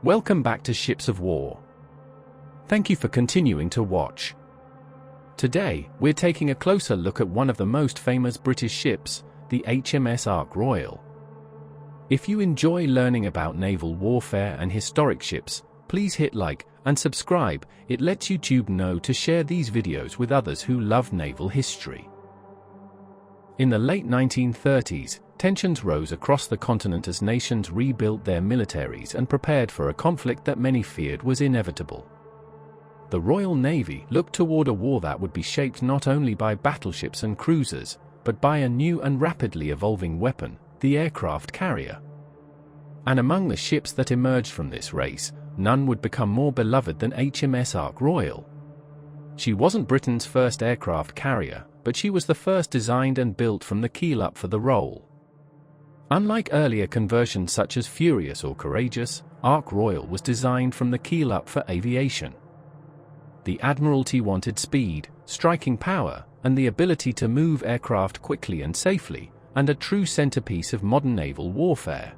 Welcome back to Ships of War. Thank you for continuing to watch. Today, we're taking a closer look at one of the most famous British ships, the HMS Ark Royal. If you enjoy learning about naval warfare and historic ships, please hit like and subscribe. It lets YouTube know to share these videos with others who love naval history. In the late 1930s, tensions rose across the continent as nations rebuilt their militaries and prepared for a conflict that many feared was inevitable. The Royal Navy looked toward a war that would be shaped not only by battleships and cruisers, but by a new and rapidly evolving weapon, the aircraft carrier. And among the ships that emerged from this race, none would become more beloved than HMS Ark Royal. She wasn't Britain's first aircraft carrier, but she was the first designed and built from the keel up for the role. Unlike earlier conversions such as Furious or Courageous, Ark Royal was designed from the keel up for aviation. The Admiralty wanted speed, striking power, and the ability to move aircraft quickly and safely, and a true centerpiece of modern naval warfare.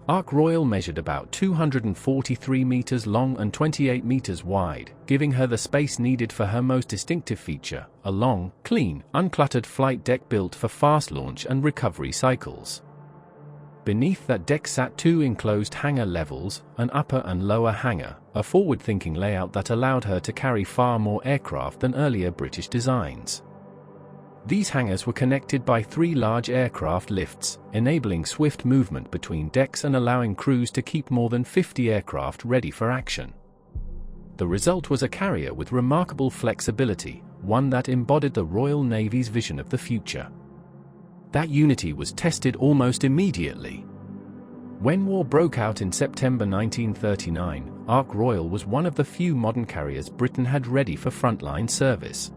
Ark Royal measured about 243 meters long and 28 meters wide, giving her the space needed for her most distinctive feature, a long, clean, uncluttered flight deck built for fast launch and recovery cycles. Beneath that deck sat two enclosed hangar levels, an upper and lower hangar, a forward-thinking layout that allowed her to carry far more aircraft than earlier British designs. These hangars were connected by three large aircraft lifts, enabling swift movement between decks and allowing crews to keep more than 50 aircraft ready for action. The result was a carrier with remarkable flexibility, one that embodied the Royal Navy's vision of the future. That unity was tested almost immediately. When war broke out in September 1939, Ark Royal was one of the few modern carriers Britain had ready for frontline service.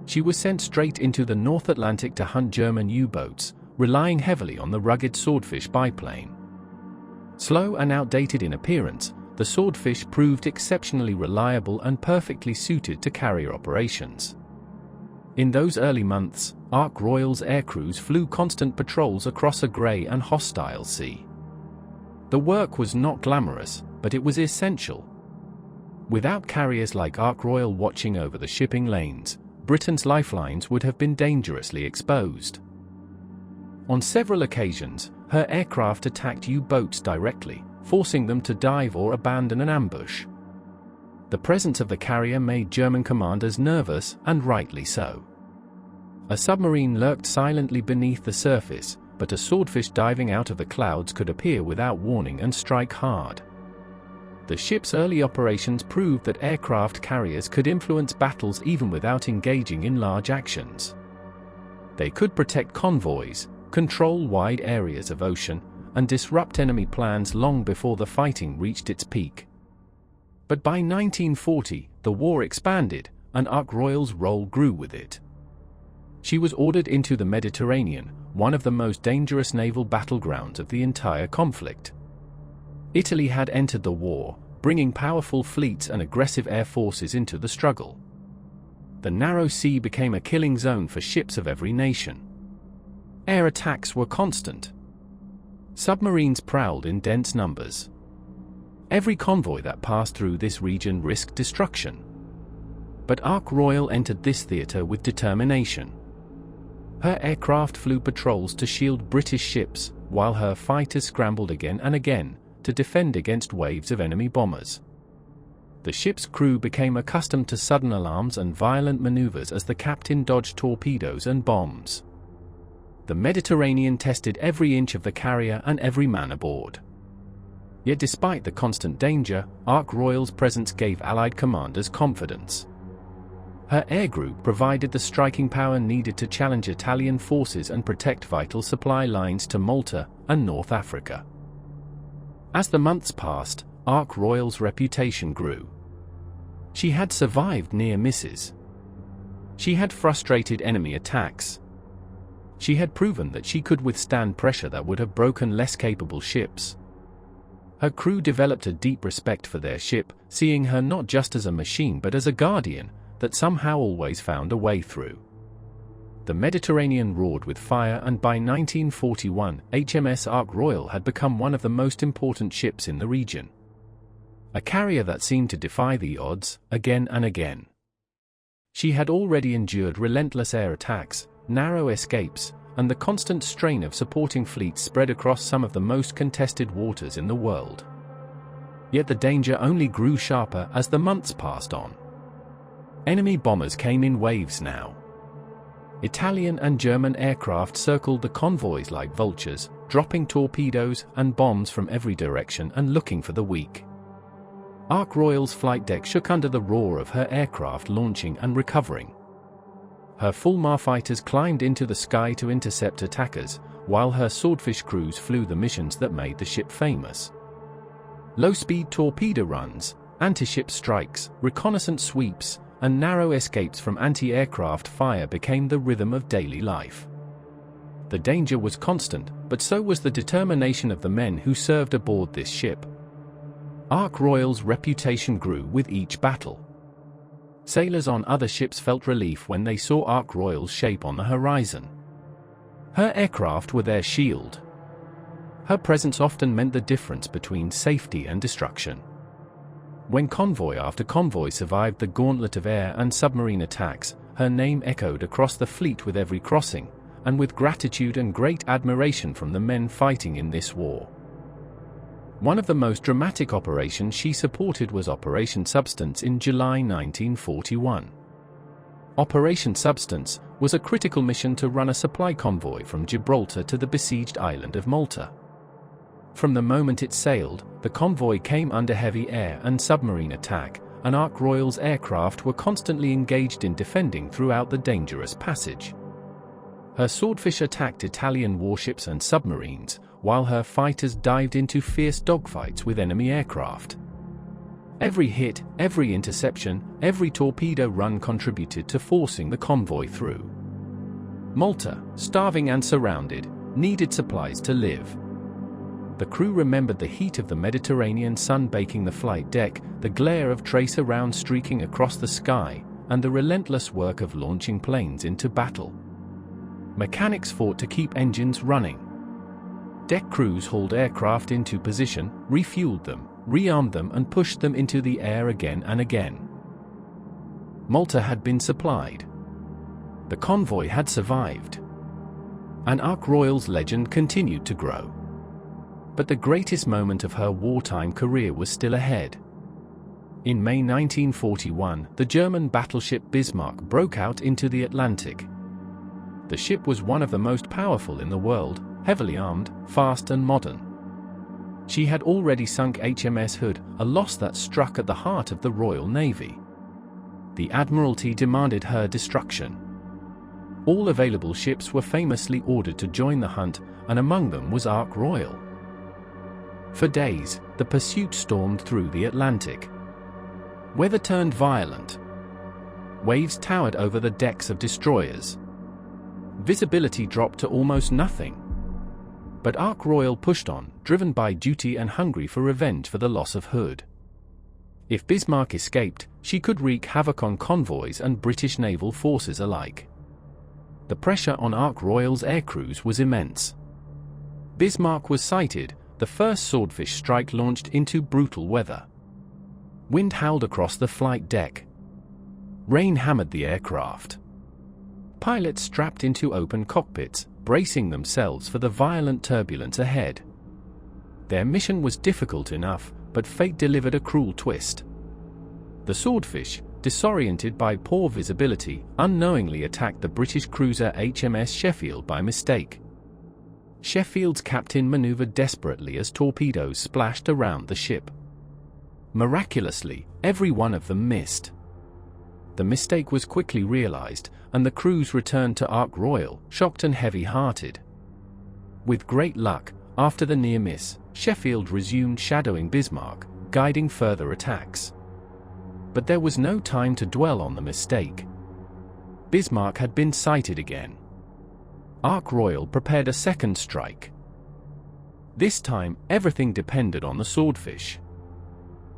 She was sent straight into the North Atlantic to hunt German U-boats, relying heavily on the rugged Swordfish biplane. Slow and outdated in appearance, the Swordfish proved exceptionally reliable and perfectly suited to carrier operations. In those early months, Ark Royal's aircrews flew constant patrols across a grey and hostile sea. The work was not glamorous, but it was essential. Without carriers like Ark Royal watching over the shipping lanes, Britain's lifelines would have been dangerously exposed. On several occasions, her aircraft attacked U-boats directly, forcing them to dive or abandon an ambush. The presence of the carrier made German commanders nervous, and rightly so. A submarine lurked silently beneath the surface, but a Swordfish diving out of the clouds could appear without warning and strike hard. The ship's early operations proved that aircraft carriers could influence battles even without engaging in large actions. They could protect convoys, control wide areas of ocean, and disrupt enemy plans long before the fighting reached its peak. But by 1940, the war expanded, and Ark Royal's role grew with it. She was ordered into the Mediterranean, one of the most dangerous naval battlegrounds of the entire conflict. Italy had entered the war, bringing powerful fleets and aggressive air forces into the struggle. The narrow sea became a killing zone for ships of every nation. Air attacks were constant. Submarines prowled in dense numbers. Every convoy that passed through this region risked destruction. But Ark Royal entered this theater with determination. Her aircraft flew patrols to shield British ships, while her fighters scrambled again and again to defend against waves of enemy bombers. The ship's crew became accustomed to sudden alarms and violent maneuvers as the captain dodged torpedoes and bombs. The Mediterranean tested every inch of the carrier and every man aboard. Yet despite the constant danger, Ark Royal's presence gave Allied commanders confidence. Her air group provided the striking power needed to challenge Italian forces and protect vital supply lines to Malta and North Africa. As the months passed, Ark Royal's reputation grew. She had survived near misses. She had frustrated enemy attacks. She had proven that she could withstand pressure that would have broken less capable ships. Her crew developed a deep respect for their ship, seeing her not just as a machine but as a guardian that somehow always found a way through. The Mediterranean roared with fire, and by 1941, HMS Ark Royal had become one of the most important ships in the region. a carrier that seemed to defy the odds, again and again. She had already endured relentless air attacks, narrow escapes, and the constant strain of supporting fleets spread across some of the most contested waters in the world. Yet the danger only grew sharper as the months passed on. Enemy bombers came in waves now. Italian and German aircraft circled the convoys like vultures, dropping torpedoes and bombs from every direction and looking for the weak. Ark Royal's flight deck shook under the roar of her aircraft launching and recovering. Her Fulmar fighters climbed into the sky to intercept attackers, while her Swordfish crews flew the missions that made the ship famous. Low-speed torpedo runs, anti-ship strikes, reconnaissance sweeps, and narrow escapes from anti-aircraft fire became the rhythm of daily life. The danger was constant, but so was the determination of the men who served aboard this ship. Ark Royal's reputation grew with each battle. Sailors on other ships felt relief when they saw Ark Royal's shape on the horizon. Her aircraft were their shield. Her presence often meant the difference between safety and destruction. When convoy after convoy survived the gauntlet of air and submarine attacks, her name echoed across the fleet with every crossing, and with gratitude and great admiration from the men fighting in this war. One of the most dramatic operations she supported was Operation Substance in July 1941. Operation Substance was a critical mission to run a supply convoy from Gibraltar to the besieged island of Malta. From the moment it sailed, the convoy came under heavy air and submarine attack, and Ark Royal's aircraft were constantly engaged in defending throughout the dangerous passage. Her Swordfish attacked Italian warships and submarines, while her fighters dived into fierce dogfights with enemy aircraft. Every hit, every interception, every torpedo run contributed to forcing the convoy through. Malta, starving and surrounded, needed supplies to live. The crew remembered the heat of the Mediterranean sun baking the flight deck, the glare of tracer rounds streaking across the sky, and the relentless work of launching planes into battle. Mechanics fought to keep engines running. Deck crews hauled aircraft into position, refueled them, rearmed them and pushed them into the air again and again. Malta had been supplied. The convoy had survived. And Ark Royal's legend continued to grow. But the greatest moment of her wartime career was still ahead. In May 1941, the German battleship Bismarck broke out into the Atlantic. The ship was one of the most powerful in the world, heavily armed, fast and modern. She had already sunk HMS Hood, a loss that struck at the heart of the Royal Navy. The Admiralty demanded her destruction. All available ships were famously ordered to join the hunt, and among them was Ark Royal. For days, the pursuit stormed through the Atlantic. Weather turned violent. Waves towered over the decks of destroyers. Visibility dropped to almost nothing. But Ark Royal pushed on, driven by duty and hungry for revenge for the loss of Hood. If Bismarck escaped, she could wreak havoc on convoys and British naval forces alike. The pressure on Ark Royal's aircrews was immense. Bismarck was sighted, the first Swordfish strike launched into brutal weather. Wind howled across the flight deck. Rain hammered the aircraft. Pilots strapped into open cockpits, bracing themselves for the violent turbulence ahead. Their mission was difficult enough, but fate delivered a cruel twist. The Swordfish, disoriented by poor visibility, unknowingly attacked the British cruiser HMS Sheffield by mistake. Sheffield's captain maneuvered desperately as torpedoes splashed around the ship. Miraculously, every one of them missed. The mistake was quickly realized, and the crews returned to Ark Royal, shocked and heavy-hearted. With great luck, after the near miss, Sheffield resumed shadowing Bismarck, guiding further attacks. But there was no time to dwell on the mistake. Bismarck had been sighted again. Ark Royal prepared a second strike. This time, everything depended on the Swordfish.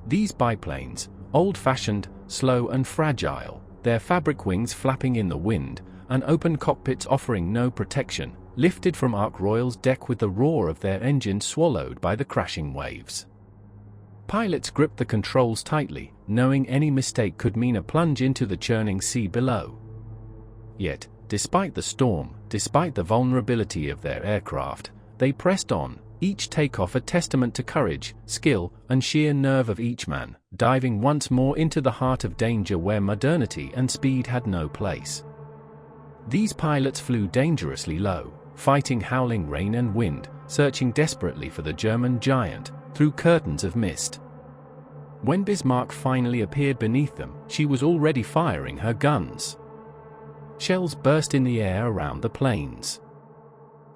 These biplanes, old-fashioned, slow and fragile, their fabric wings flapping in the wind, and open cockpits offering no protection, lifted from Ark Royal's deck with the roar of their engines swallowed by the crashing waves. Pilots gripped the controls tightly, knowing any mistake could mean a plunge into the churning sea below. Yet, despite the storm, despite the vulnerability of their aircraft, they pressed on, each takeoff a testament to courage, skill, and sheer nerve of each man, diving once more into the heart of danger where modernity and speed had no place. These pilots flew dangerously low, fighting howling rain and wind, searching desperately for the German giant, through curtains of mist. When Bismarck finally appeared beneath them, she was already firing her guns. Shells burst in the air around the planes.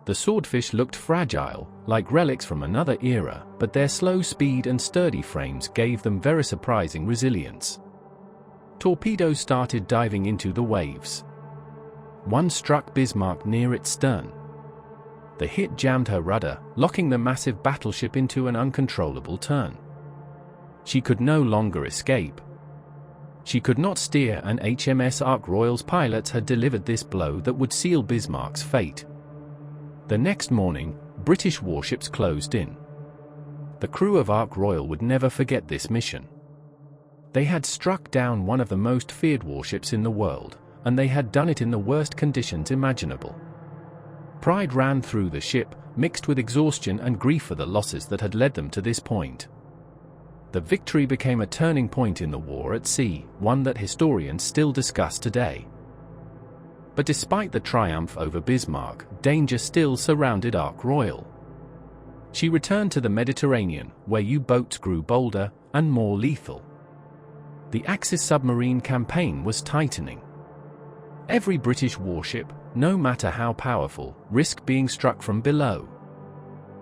The Swordfish looked fragile, like relics from another era, but their slow speed and sturdy frames gave them very surprising resilience. Torpedoes started diving into the waves. One struck Bismarck near its stern. The hit jammed her rudder, locking the massive battleship into an uncontrollable turn. She could no longer escape. She could not steer, and HMS Ark Royal's pilots had delivered this blow that would seal Bismarck's fate. The next morning, British warships closed in. The crew of Ark Royal would never forget this mission. They had struck down one of the most feared warships in the world, and they had done it in the worst conditions imaginable. Pride ran through the ship, mixed with exhaustion and grief for the losses that had led them to this point. The victory became a turning point in the war at sea, one that historians still discuss today. But despite the triumph over Bismarck, danger still surrounded Ark Royal. She returned to the Mediterranean, where U-boats grew bolder and more lethal. The Axis submarine campaign was tightening. Every British warship, no matter how powerful, risked being struck from below.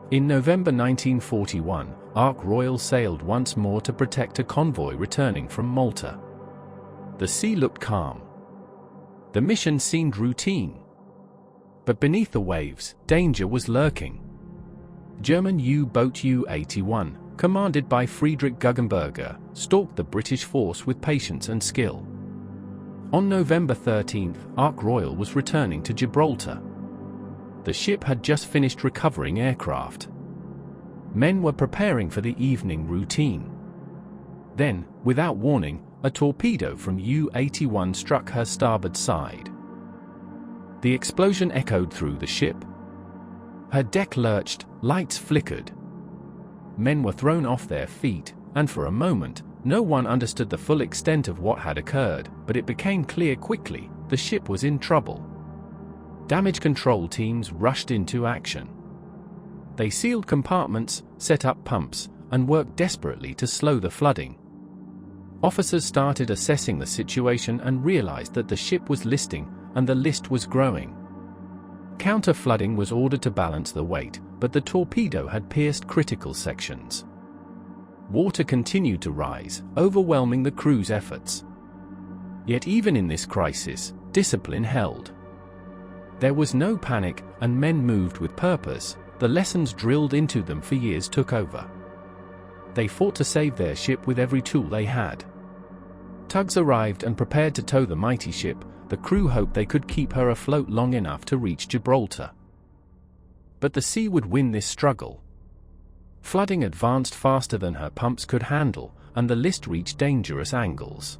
In November 1941, Ark Royal sailed once more to protect a convoy returning from Malta. The sea looked calm. The mission seemed routine. But beneath the waves, danger was lurking. German U-boat U-81, commanded by Friedrich Guggenberger, stalked the British force with patience and skill. On November 13, Ark Royal was returning to Gibraltar. The ship had just finished recovering aircraft. Men were preparing for the evening routine. Then, without warning, a torpedo from U-81 struck her starboard side. The explosion echoed through the ship. Her deck lurched, lights flickered. Men were thrown off their feet, and for a moment, no one understood the full extent of what had occurred, but it became clear quickly: the ship was in trouble. Damage control teams rushed into action. They sealed compartments, set up pumps, and worked desperately to slow the flooding. Officers started assessing the situation and realized that the ship was listing, and the list was growing. Counter-flooding was ordered to balance the weight, but the torpedo had pierced critical sections. Water continued to rise, overwhelming the crew's efforts. Yet even in this crisis, discipline held. There was no panic, and men moved with purpose. The lessons drilled into them for years took over. They fought to save their ship with every tool they had. Tugs arrived and prepared to tow the mighty ship. The crew hoped they could keep her afloat long enough to reach Gibraltar. But the sea would win this struggle. Flooding advanced faster than her pumps could handle, and the list reached dangerous angles.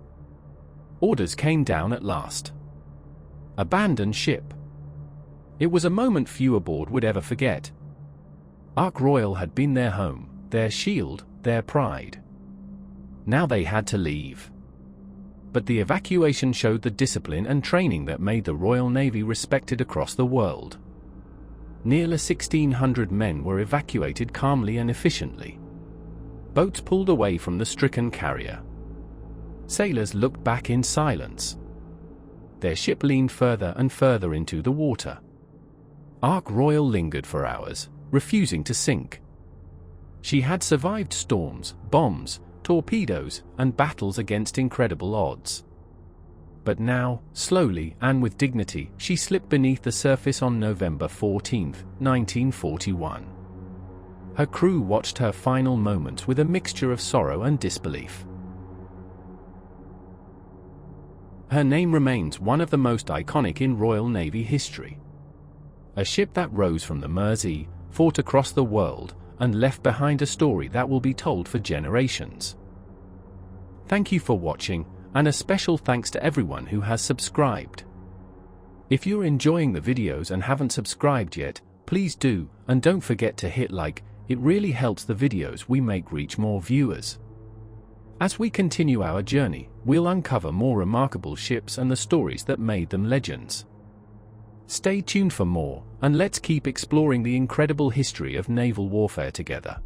Orders came down at last. Abandon ship. It was a moment few aboard would ever forget. Ark Royal had been their home, their shield, their pride. Now they had to leave. But the evacuation showed the discipline and training that made the Royal Navy respected across the world. Nearly 1,600 men were evacuated calmly and efficiently. Boats pulled away from the stricken carrier. Sailors looked back in silence. Their ship leaned further and further into the water. Ark Royal lingered for hours, refusing to sink. She had survived storms, bombs, torpedoes, and battles against incredible odds. But now, slowly and with dignity, she slipped beneath the surface on November 14, 1941. Her crew watched her final moments with a mixture of sorrow and disbelief. Her name remains one of the most iconic in Royal Navy history. A ship that rose from the Mersey, fought across the world, and left behind a story that will be told for generations. Thank you for watching, and a special thanks to everyone who has subscribed. If you're enjoying the videos and haven't subscribed yet, please do, and don't forget to hit like. It really helps the videos we make reach more viewers. As we continue our journey, we'll uncover more remarkable ships and the stories that made them legends. Stay tuned for more, and let's keep exploring the incredible history of naval warfare together.